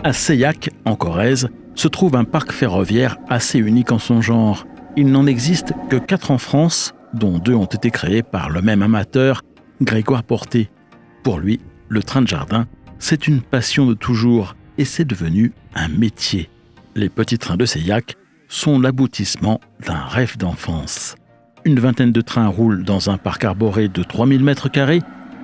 À Seilhac, en Corrèze, se trouve un parc ferroviaire assez unique en son genre. Il n'en existe que 4 en France, dont 2 ont été créés par le même amateur, Grégoire Porté. Pour lui, le train de jardin, c'est une passion de toujours et c'est devenu un métier. Les petits trains de Seilhac sont l'aboutissement d'un rêve d'enfance. Une vingtaine de trains roulent dans un parc arboré de 3000 m²,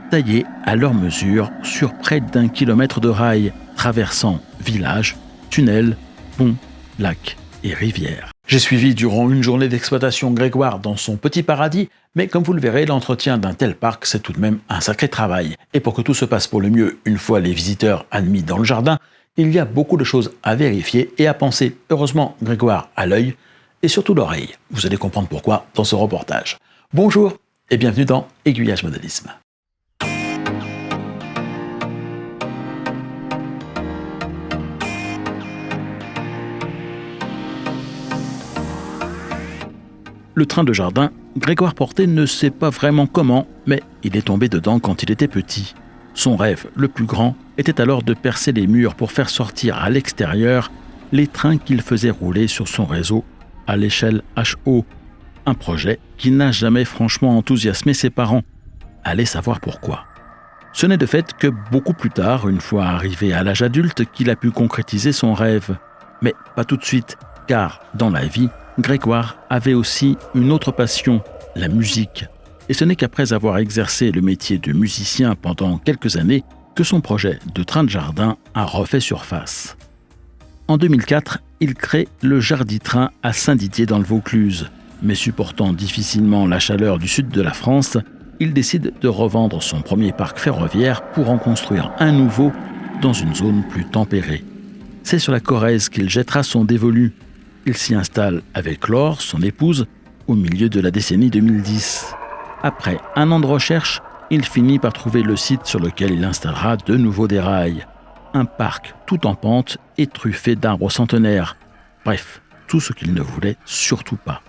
taillé à leur mesure sur près d'1 kilomètre de rails, traversant villages, tunnels, ponts, lacs et rivières. J'ai suivi durant une journée d'exploitation Grégoire dans son petit paradis, mais comme vous le verrez, l'entretien d'un tel parc, c'est tout de même un sacré travail. Et pour que tout se passe pour le mieux, une fois les visiteurs admis dans le jardin, il y a beaucoup de choses à vérifier et à penser. Heureusement, Grégoire a l'œil et surtout l'oreille. Vous allez comprendre pourquoi dans ce reportage. Bonjour et bienvenue dans Aiguillage Modélisme. Le train de jardin, Grégoire Porté ne sait pas vraiment comment, mais il est tombé dedans quand il était petit. Son rêve le plus grand était alors de percer les murs pour faire sortir à l'extérieur les trains qu'il faisait rouler sur son réseau à l'échelle HO. Un projet qui n'a jamais franchement enthousiasmé ses parents. Allez savoir pourquoi. Ce n'est de fait que beaucoup plus tard, une fois arrivé à l'âge adulte, qu'il a pu concrétiser son rêve. Mais pas tout de suite, car dans la vie, Grégoire avait aussi une autre passion, la musique. Et ce n'est qu'après avoir exercé le métier de musicien pendant quelques années que son projet de train de jardin a refait surface. En 2004, il crée le Jarditrain à Saint-Didier dans le Vaucluse. Mais supportant difficilement la chaleur du sud de la France, il décide de revendre son premier parc ferroviaire pour en construire un nouveau dans une zone plus tempérée. C'est sur la Corrèze qu'il jettera son dévolu. Il s'y installe avec Laure, son épouse, au milieu de la décennie 2010. Après un an de recherche, il finit par trouver le site sur lequel il installera de nouveau des rails. Un parc tout en pente et truffé d'arbres centenaires. Bref, tout ce qu'il ne voulait surtout pas.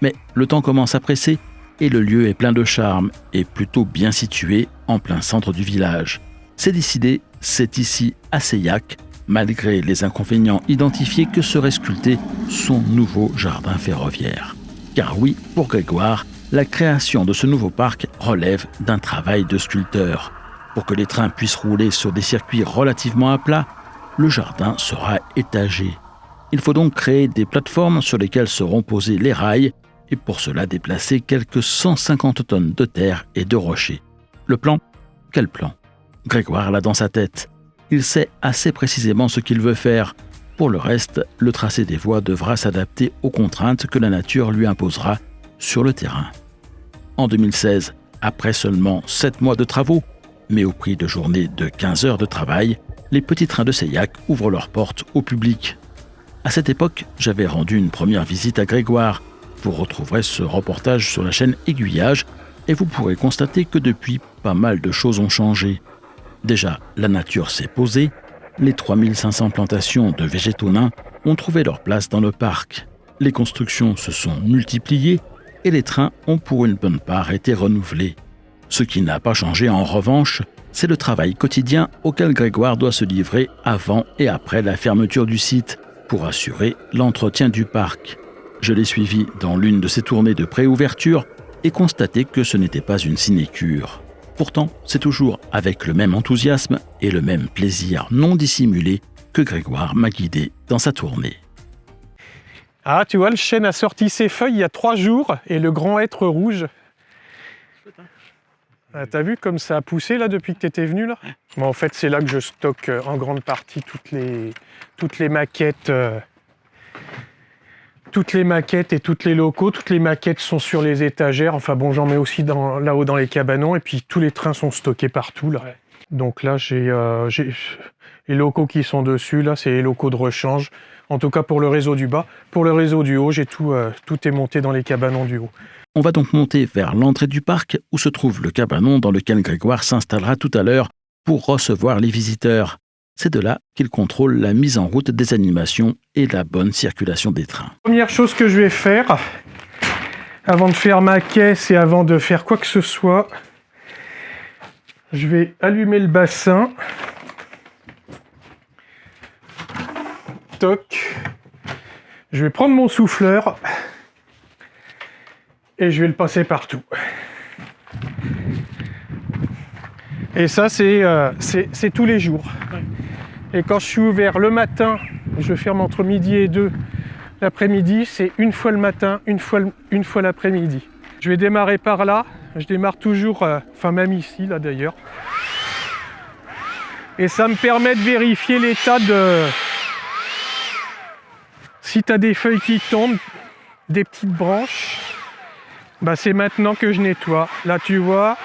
Mais le temps commence à presser et le lieu est plein de charme et plutôt bien situé en plein centre du village. C'est décidé, c'est ici, à Seilhac, malgré les inconvénients identifiés, que serait sculpté son nouveau jardin ferroviaire. Car oui, pour Grégoire, la création de ce nouveau parc relève d'un travail de sculpteur. Pour que les trains puissent rouler sur des circuits relativement à plat, le jardin sera étagé. Il faut donc créer des plateformes sur lesquelles seront posés les rails et pour cela déplacer quelques 150 tonnes de terre et de rochers. Le plan ? Quel plan ? Grégoire l'a dans sa tête. Il sait assez précisément ce qu'il veut faire. Pour le reste, le tracé des voies devra s'adapter aux contraintes que la nature lui imposera sur le terrain. En 2016, après seulement 7 mois de travaux, mais au prix de journées de 15 heures de travail, les petits trains de Seilhac ouvrent leurs portes au public. À cette époque, j'avais rendu une première visite à Grégoire. Vous retrouverez ce reportage sur la chaîne Aiguillage et vous pourrez constater que depuis, pas mal de choses ont changé. Déjà, la nature s'est posée, les 3500 plantations de végétaux nains ont trouvé leur place dans le parc. Les constructions se sont multipliées et les trains ont pour une bonne part été renouvelés. Ce qui n'a pas changé en revanche, c'est le travail quotidien auquel Grégoire doit se livrer avant et après la fermeture du site pour assurer l'entretien du parc. Je l'ai suivi dans l'une de ses tournées de préouverture et constaté que ce n'était pas une sinécure. Pourtant, c'est toujours avec le même enthousiasme et le même plaisir non dissimulé que Grégoire m'a guidé dans sa tournée. Ah, tu vois, le chêne a sorti ses feuilles il y a 3 jours et le grand hêtre rouge. Ah, t'as vu comme ça a poussé là depuis que tu étais venu là ? Bon, en fait, c'est là que je stocke en grande partie toutes les maquettes. Toutes les maquettes et tous les locaux. Toutes les maquettes sont sur les étagères. Enfin bon, j'en mets aussi là-haut dans les cabanons. Et puis tous les trains sont stockés partout là. Ouais. Donc là, j'ai les locaux qui sont dessus. Là, c'est les locaux de rechange. En tout cas pour le réseau du bas. Pour le réseau du haut, j'ai tout est monté dans les cabanons du haut. On va donc monter vers l'entrée du parc où se trouve le cabanon dans lequel Grégoire s'installera tout à l'heure pour recevoir les visiteurs. C'est de là qu'il contrôle la mise en route des animations et la bonne circulation des trains. Première chose que je vais faire, avant de faire ma caisse et avant de faire quoi que ce soit, je vais allumer le bassin. toc. Je vais prendre mon souffleur et je vais le passer partout. Et ça, c'est tous les jours. Et quand je suis ouvert le matin, je ferme entre midi et 2. L'après-midi, c'est une fois le matin, une fois l'après-midi. Je vais démarrer par là. Je démarre toujours, même ici, là d'ailleurs. Et ça me permet de vérifier l'état de... Si tu as des feuilles qui tombent, des petites branches, bah c'est maintenant que je nettoie. Là, tu vois.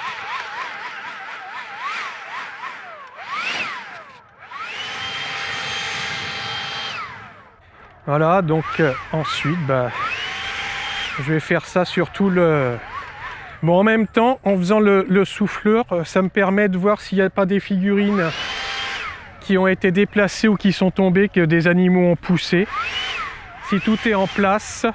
Voilà, donc ensuite, je vais faire ça sur tout le... Bon, en même temps, en faisant le souffleur, ça me permet de voir s'il n'y a pas des figurines qui ont été déplacées ou qui sont tombées, que des animaux ont poussé. Si tout est en place...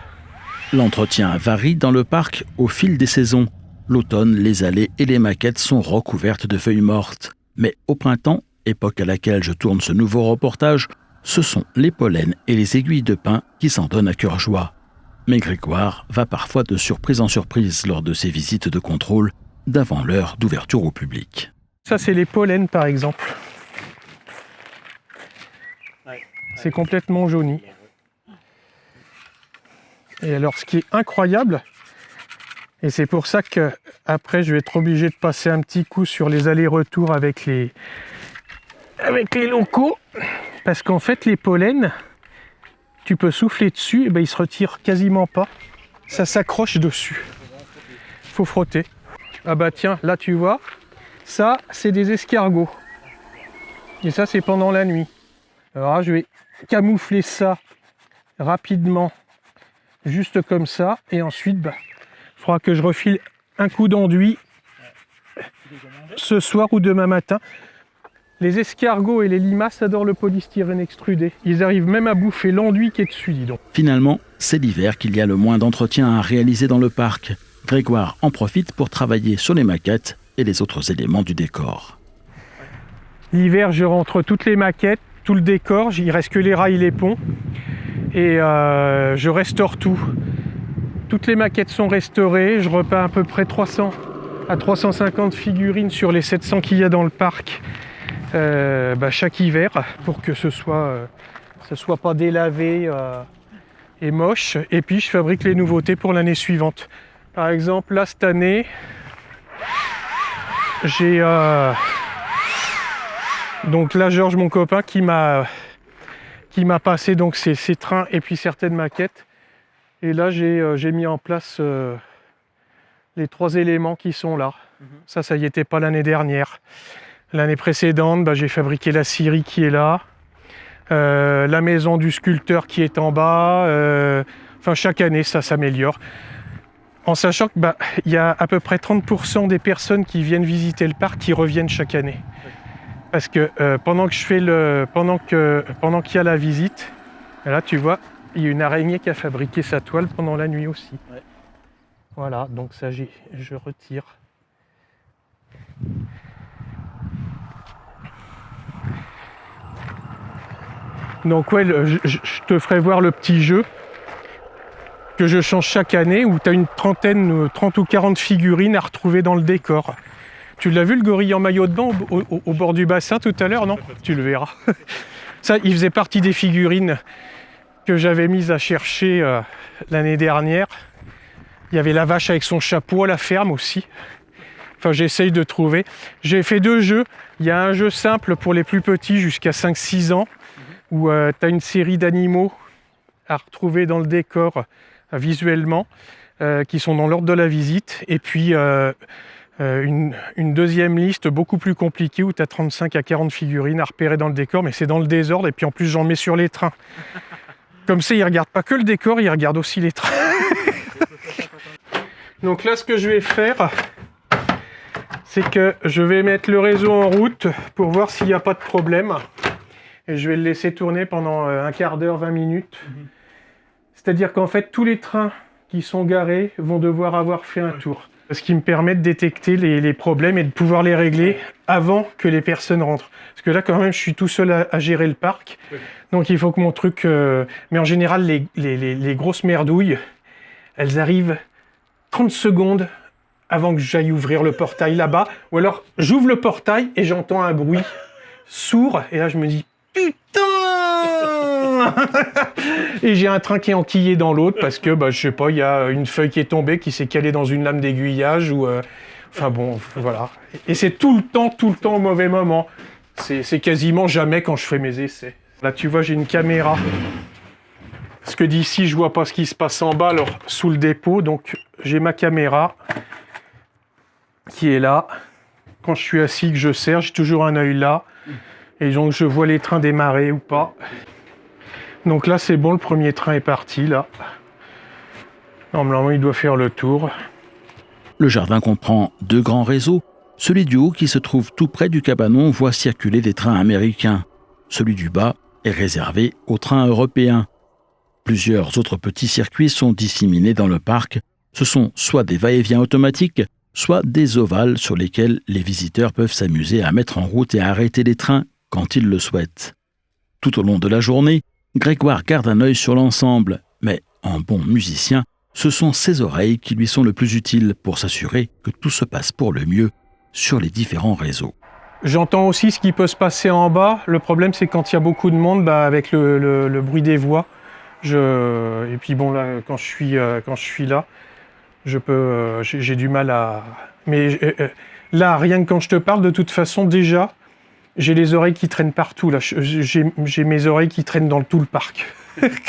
L'entretien varie dans le parc au fil des saisons. L'automne, les allées et les maquettes sont recouvertes de feuilles mortes. Mais au printemps, époque à laquelle je tourne ce nouveau reportage, ce sont les pollens et les aiguilles de pin qui s'en donnent à cœur joie. Mais Grégoire va parfois de surprise en surprise lors de ses visites de contrôle d'avant l'heure d'ouverture au public. Ça, c'est les pollens, par exemple. C'est complètement jauni. Et alors, ce qui est incroyable, et c'est pour ça que après je vais être obligé de passer un petit coup sur les allers-retours avec les locaux, parce qu'en fait, les pollens, tu peux souffler dessus, et ils se retirent quasiment pas. Ça s'accroche dessus. Faut frotter. Ah bah tiens, là tu vois, ça c'est des escargots. Et ça c'est pendant la nuit. Alors là, je vais camoufler ça rapidement, juste comme ça, et ensuite il faudra que je refile un coup d'enduit ce soir ou demain matin. Les escargots et les limaces adorent le polystyrène extrudé. Ils arrivent même à bouffer l'enduit qui est dessus, dis donc. Finalement, c'est l'hiver qu'il y a le moins d'entretien à réaliser dans le parc. Grégoire en profite pour travailler sur les maquettes et les autres éléments du décor. L'hiver, je rentre toutes les maquettes, tout le décor, il reste que les rails et les ponts. Et je restaure tout. Toutes les maquettes sont restaurées. Je repeins à peu près 300 à 350 figurines sur les 700 qu'il y a dans le parc chaque hiver, pour que ce soit pas délavé et moche. Et puis je fabrique les nouveautés pour l'année suivante. Par exemple, là cette année, j'ai donc là Georges, mon copain, qui m'a passé donc ces trains et puis certaines maquettes. Et là j'ai mis en place les 3 éléments qui sont là. Ça y était pas l'année dernière. L'année précédente, j'ai fabriqué la scierie qui est là, la maison du sculpteur qui est en bas. Chaque année, ça s'améliore. En sachant que y a à peu près 30% des personnes qui viennent visiter le parc qui reviennent chaque année. Parce que pendant qu'il y a la visite, là tu vois, il y a une araignée qui a fabriqué sa toile pendant la nuit aussi. Ouais. Voilà, donc ça je retire. Donc ouais, je te ferai voir le petit jeu que je change chaque année, où tu as une 30 ou 40 figurines à retrouver dans le décor. Tu l'as vu, le gorille en maillot de bain au bord du bassin tout à l'heure, non? Tu le verras. Ça, il faisait partie des figurines que j'avais mises à chercher l'année dernière. Il y avait la vache avec son chapeau à la ferme aussi. J'essaye de trouver. J'ai fait 2 jeux. Il y a un jeu simple pour les plus petits jusqu'à 5-6 ans, où tu as une série d'animaux à retrouver dans le décor visuellement, qui sont dans l'ordre de la visite. Et puis une deuxième liste beaucoup plus compliquée, où tu as 35 à 40 figurines à repérer dans le décor, mais c'est dans le désordre. Et puis en plus, j'en mets sur les trains. Comme ça, ils ne regardent pas que le décor, ils regardent aussi les trains. Donc là, ce que je vais faire, c'est que je vais mettre le réseau en route pour voir s'il n'y a pas de problème. Et je vais le laisser tourner pendant un quart d'heure, 20 minutes. C'est-à-dire qu'en fait, tous les trains qui sont garés vont devoir avoir fait un tour. Ce qui me permet de détecter les problèmes et de pouvoir les régler avant que les personnes rentrent. Parce que là, quand même, je suis tout seul à gérer le parc. Donc, il faut que mon truc... Mais en général, les grosses merdouilles, elles arrivent 30 secondes avant que j'aille ouvrir le portail là-bas. Ou alors, j'ouvre le portail et j'entends un bruit sourd. Et là, je me dis, putain. Et j'ai un train qui est enquillé dans l'autre parce que, je sais pas, il y a une feuille qui est tombée, qui s'est calée dans une lame d'aiguillage ou... Enfin bon, voilà. Et c'est tout le temps au mauvais moment. C'est quasiment jamais quand je fais mes essais. Là, tu vois, j'ai une caméra. Parce que d'ici, je vois pas ce qui se passe en bas, alors sous le dépôt. Donc, j'ai ma caméra qui est là. Quand je suis assis, que je serre, j'ai toujours un œil là. Et donc, je vois les trains démarrer ou pas. Donc là, c'est bon, le premier train est parti, là. Normalement, il doit faire le tour. Le jardin comprend 2 grands réseaux. Celui du haut, qui se trouve tout près du cabanon, voit circuler des trains américains. Celui du bas est réservé aux trains européens. Plusieurs autres petits circuits sont disséminés dans le parc. Ce sont soit des va-et-vient automatiques, soit des ovales sur lesquels les visiteurs peuvent s'amuser à mettre en route et à arrêter les trains quand ils le souhaitent. Tout au long de la journée, Grégoire garde un œil sur l'ensemble, mais en bon musicien, ce sont ses oreilles qui lui sont le plus utiles pour s'assurer que tout se passe pour le mieux sur les différents réseaux. J'entends aussi ce qui peut se passer en bas. Le problème, c'est quand il y a beaucoup de monde, avec le bruit des voix. Et puis bon, là, quand je suis là, j'ai du mal à... Mais là, rien que quand je te parle, de toute façon, déjà, j'ai les oreilles qui traînent partout. Là, j'ai mes oreilles qui traînent dans tout le parc,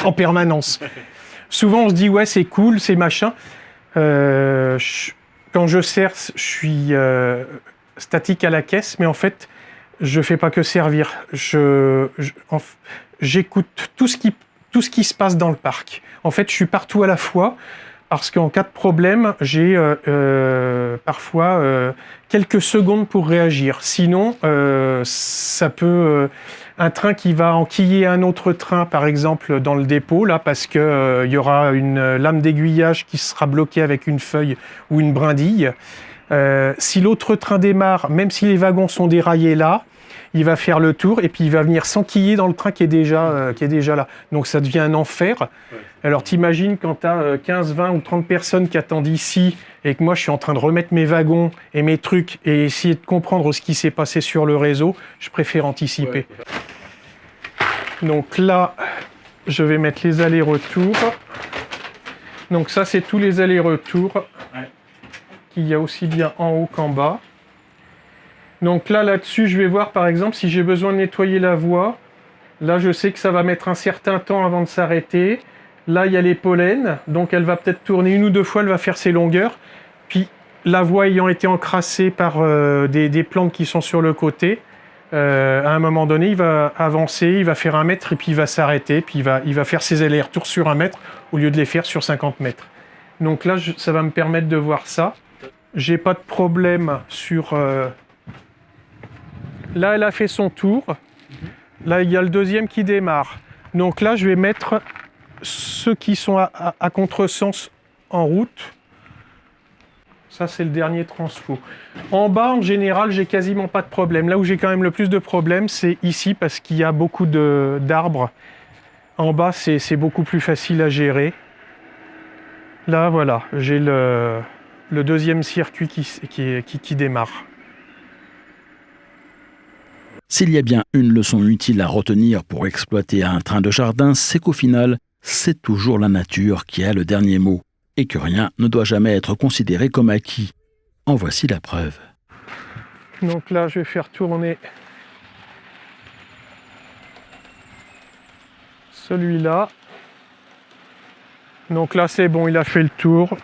en permanence. Souvent, on se dit, ouais, c'est cool, c'est machin. Quand je sers, je suis statique à la caisse, mais en fait, je fais pas que servir. J'écoute tout ce qui se passe dans le parc. En fait, je suis partout à la fois, parce qu'en cas de problème, j'ai parfois quelques secondes pour réagir. Sinon, ça peut... un train qui va enquiller un autre train, par exemple, dans le dépôt, là, parce qu'il y aura une lame d'aiguillage qui sera bloquée avec une feuille ou une brindille. Si l'autre train démarre, même si les wagons sont déraillés là, il va faire le tour et puis il va venir s'enquiller dans le train qui est déjà là. Donc ça devient un enfer. Ouais. Alors t'imagines quand tu as 15, 20 ou 30 personnes qui attendent ici et que moi je suis en train de remettre mes wagons et mes trucs et essayer de comprendre ce qui s'est passé sur le réseau, je préfère anticiper. Ouais. Donc là, je vais mettre les allers-retours. Donc ça, c'est tous les allers-retours qu'il y a aussi bien en haut qu'en bas. Donc là-dessus, je vais voir par exemple si j'ai besoin de nettoyer la voie. Là, je sais que ça va mettre un certain temps avant de s'arrêter. Là, il y a les pollens, donc elle va peut-être tourner 1 ou 2 fois, elle va faire ses longueurs. Puis la voie ayant été encrassée par des plantes qui sont sur le côté, à un moment donné, il va avancer, il va faire 1 mètre et puis il va s'arrêter. Puis il va faire ses allers-retours sur 1 mètre au lieu de les faire sur 50 mètres. Donc là, ça va me permettre de voir ça. J'ai pas de problème sur... Là, elle a fait son tour. Là, il y a le deuxième qui démarre. Donc là, je vais mettre ceux qui sont à contresens en route. Ça, c'est le dernier transfo. En bas, en général, j'ai quasiment pas de problème. Là où j'ai quand même le plus de problèmes, c'est ici parce qu'il y a beaucoup d'arbres. En bas, c'est beaucoup plus facile à gérer. Là, voilà, j'ai le deuxième circuit qui démarre. S'il y a bien une leçon utile à retenir pour exploiter un train de jardin, c'est qu'au final, c'est toujours la nature qui a le dernier mot et que rien ne doit jamais être considéré comme acquis. En voici la preuve. Donc là, je vais faire tourner celui-là. Donc là, c'est bon, il a fait le tour.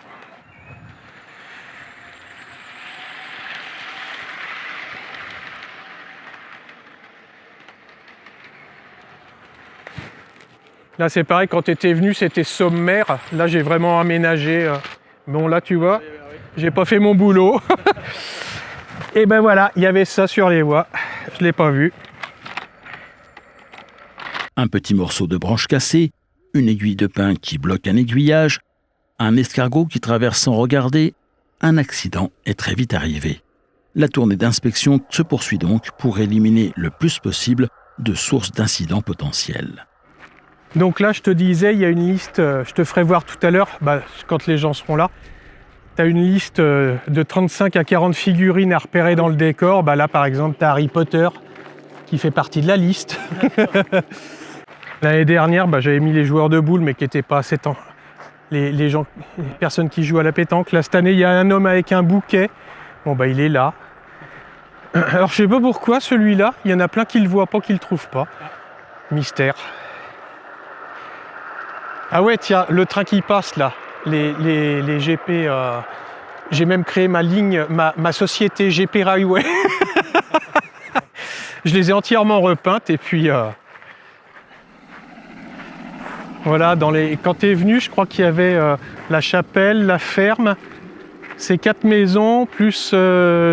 Là, c'est pareil, quand tu étais venu, c'était sommaire. Là, j'ai vraiment aménagé. Bon, là, tu vois, j'ai pas fait mon boulot. Et ben voilà, il y avait ça sur les voies. Je l'ai pas vu. Un petit morceau de branche cassée, une aiguille de pin qui bloque un aiguillage, un escargot qui traverse sans regarder, un accident est très vite arrivé. La tournée d'inspection se poursuit donc pour éliminer le plus possible de sources d'incidents potentiels. Donc là, je te disais, il y a une liste, je te ferai voir tout à l'heure, quand les gens seront là. Tu as une liste de 35 à 40 figurines à repérer dans le décor. Là, par exemple, tu as Harry Potter qui fait partie de la liste. L'année dernière, j'avais mis les joueurs de boules, mais qui n'étaient pas assez temps. Les personnes qui jouent à la pétanque. Là, cette année, il y a un homme avec un bouquet. Il est là. Alors, je sais pas pourquoi, celui-là, il y en a plein qui le voient pas, qui le trouvent pas. Mystère. Ah ouais, tiens, le train qui passe, là. Les GP... j'ai même créé ma ligne, ma société GP Railway. Je les ai entièrement repeintes et puis... Voilà, quand tu es venu, je crois qu'il y avait la chapelle, la ferme, ces 4 maisons, plus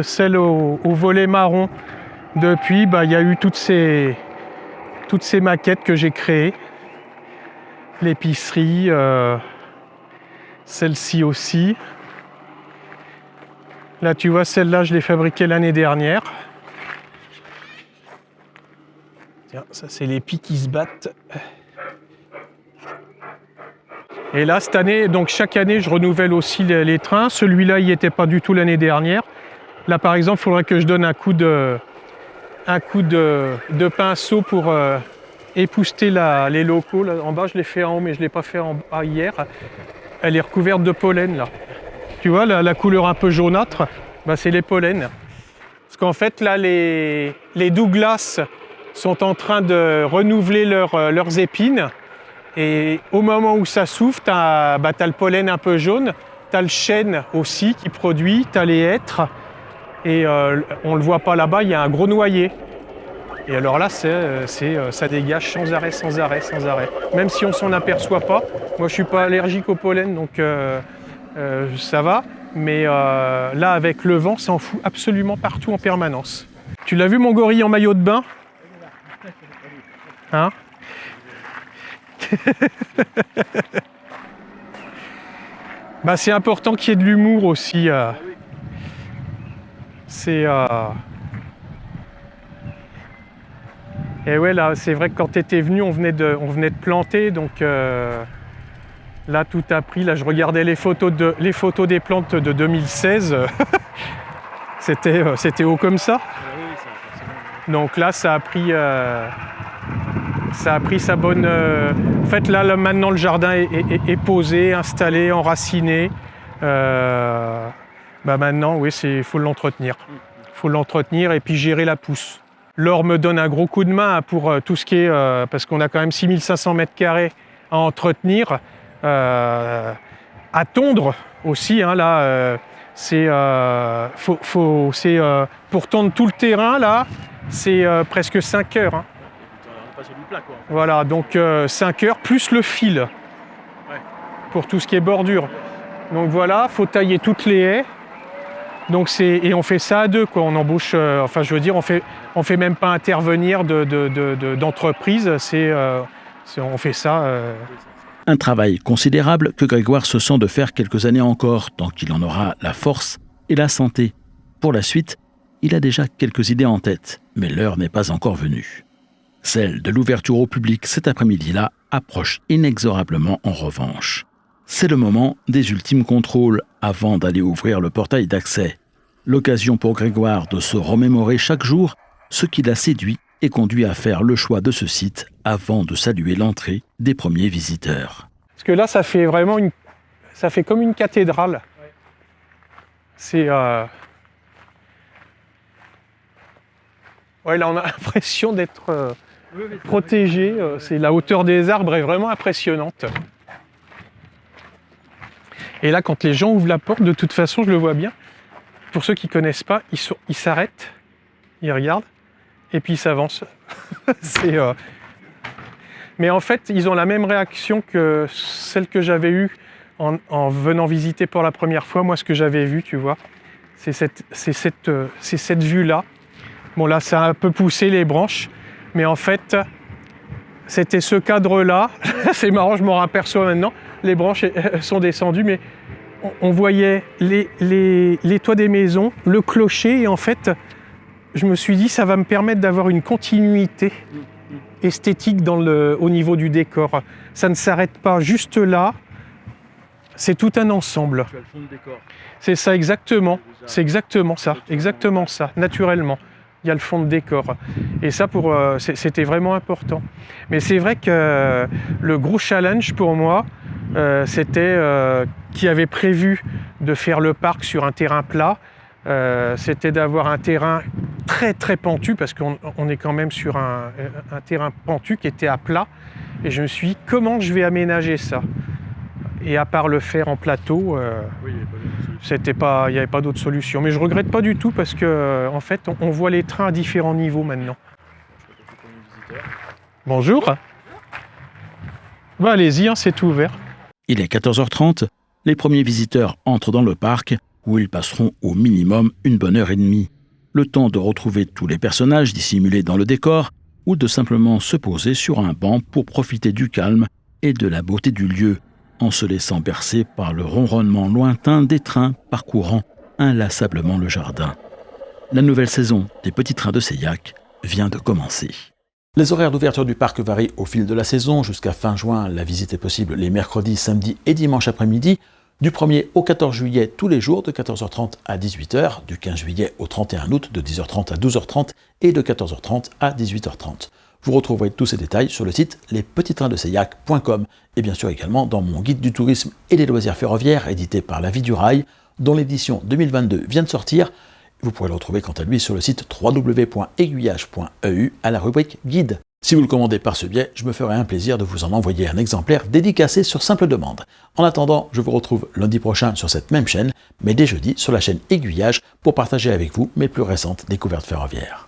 celle au volet marron. Depuis, il y a eu toutes ces maquettes que j'ai créées. L'épicerie, celle-ci aussi. Là, tu vois, celle-là, je l'ai fabriquée l'année dernière. Tiens, ça, c'est les pies qui se battent. Et là, cette année, donc chaque année, je renouvelle aussi les trains. Celui-là, il n'y était pas du tout l'année dernière. Là, par exemple, il faudrait que je donne un coup de pinceau pour épousseter les locaux. Là, en bas, je l'ai fait en haut, mais je ne l'ai pas fait en bas hier. Elle est recouverte de pollen, là. Tu vois, la couleur un peu jaunâtre, c'est les pollens. Parce qu'en fait, là, les Douglas sont en train de renouveler leurs épines. Et au moment où ça s'ouvre, tu as le pollen un peu jaune, tu as le chêne aussi qui produit, tu as les hêtres, et on ne le voit pas là-bas, il y a un gros noyer. Et alors là, ça dégage sans arrêt. Même si on ne s'en aperçoit pas, moi je ne suis pas allergique au pollen, donc ça va. Mais là, avec le vent, ça en fout absolument partout en permanence. Tu l'as vu mon gorille en maillot de bain ? Hein ? C'est important qu'il y ait de l'humour aussi. Et ouais, là, c'est vrai que quand tu étais venu, on venait de planter, donc là, tout a pris. Là, je regardais les photos des plantes de 2016. C'était haut comme ça. Donc là, ça a pris sa bonne... En fait, là, maintenant, le jardin est posé, installé, enraciné. Maintenant, oui, il faut l'entretenir. Il faut l'entretenir et puis gérer la pousse. Laure me donne un gros coup de main pour tout ce qui est... parce qu'on a quand même 6500 m² à entretenir. À tondre aussi, hein, là, pour tondre tout le terrain, là, c'est presque 5 heures. Hein. Voilà, donc 5 heures plus le fil pour tout ce qui est bordure. Donc voilà, faut tailler toutes les haies. Donc et on fait ça à deux, quoi. On embauche, on fait même pas intervenir d'entreprise. On fait ça. Un travail considérable que Grégoire se sent de faire quelques années encore, tant qu'il en aura la force et la santé. Pour la suite, il a déjà quelques idées en tête, mais l'heure n'est pas encore venue. Celle de l'ouverture au public cet après-midi-là approche inexorablement en revanche. C'est le moment des ultimes contrôles avant d'aller ouvrir le portail d'accès. L'occasion pour Grégoire de se remémorer chaque jour ce qui l'a séduit et conduit à faire le choix de ce site avant de saluer l'entrée des premiers visiteurs. Parce que là, ça fait comme une cathédrale. C'est... Ouais, là, on a l'impression d'être protégé. La hauteur des arbres est vraiment impressionnante. Et là, quand les gens ouvrent la porte, de toute façon, je le vois bien. Pour ceux qui ne connaissent pas, ils s'arrêtent, ils regardent, et puis ils s'avancent. Mais en fait, ils ont la même réaction que celle que j'avais eue en venant visiter pour la première fois. Moi, ce que j'avais vu, tu vois, c'est cette vue-là. Bon, là, ça a un peu poussé les branches, mais en fait, c'était ce cadre-là. C'est marrant, je m'en aperçois maintenant. Les branches sont descendues, mais on voyait les toits des maisons, le clocher, et en fait, je me suis dit, ça va me permettre d'avoir une continuité esthétique au niveau du décor. Ça ne s'arrête pas juste là, c'est tout un ensemble. Tu as le fond de décor. C'est ça exactement, c'est exactement ça, naturellement. Il y a le fond de décor. Et ça, c'était vraiment important. Mais c'est vrai que le gros challenge pour moi, c'était qui avait prévu de faire le parc sur un terrain plat. C'était d'avoir un terrain très très pentu, parce qu'on est quand même sur un terrain pentu qui était à plat. Et je me suis dit, comment je vais aménager ça? Et à part le faire en plateau, il n'y avait pas d'autre solution. Mais je ne regrette pas du tout, parce que en fait, on voit les trains à différents niveaux maintenant. Bonjour. Bah, allez-y, hein, c'est ouvert. Il est 14h30, les premiers visiteurs entrent dans le parc, où ils passeront au minimum une bonne heure et demie. Le temps de retrouver tous les personnages dissimulés dans le décor, ou de simplement se poser sur un banc pour profiter du calme et de la beauté du lieu, en se laissant bercer par le ronronnement lointain des trains parcourant inlassablement le jardin. La nouvelle saison des petits trains de Seillac vient de commencer. Les horaires d'ouverture du parc varient au fil de la saison. Jusqu'à fin juin, la visite est possible les mercredis, samedis et dimanches après-midi. Du 1er au 14 juillet, tous les jours, de 14h30 à 18h. Du 15 juillet au 31 août, de 10h30 à 12h30 et de 14h30 à 18h30. Vous retrouverez tous ces détails sur le site lespetitstrainsdeseillac.com et bien sûr également dans mon guide du tourisme et des loisirs ferroviaires édité par La Vie du Rail, dont l'édition 2022 vient de sortir. Vous pourrez le retrouver quant à lui sur le site www.aiguillage.eu à la rubrique guide. Si vous le commandez par ce biais, je me ferai un plaisir de vous en envoyer un exemplaire dédicacé sur simple demande. En attendant, je vous retrouve lundi prochain sur cette même chaîne, mais dès jeudi sur la chaîne Aiguillage pour partager avec vous mes plus récentes découvertes ferroviaires.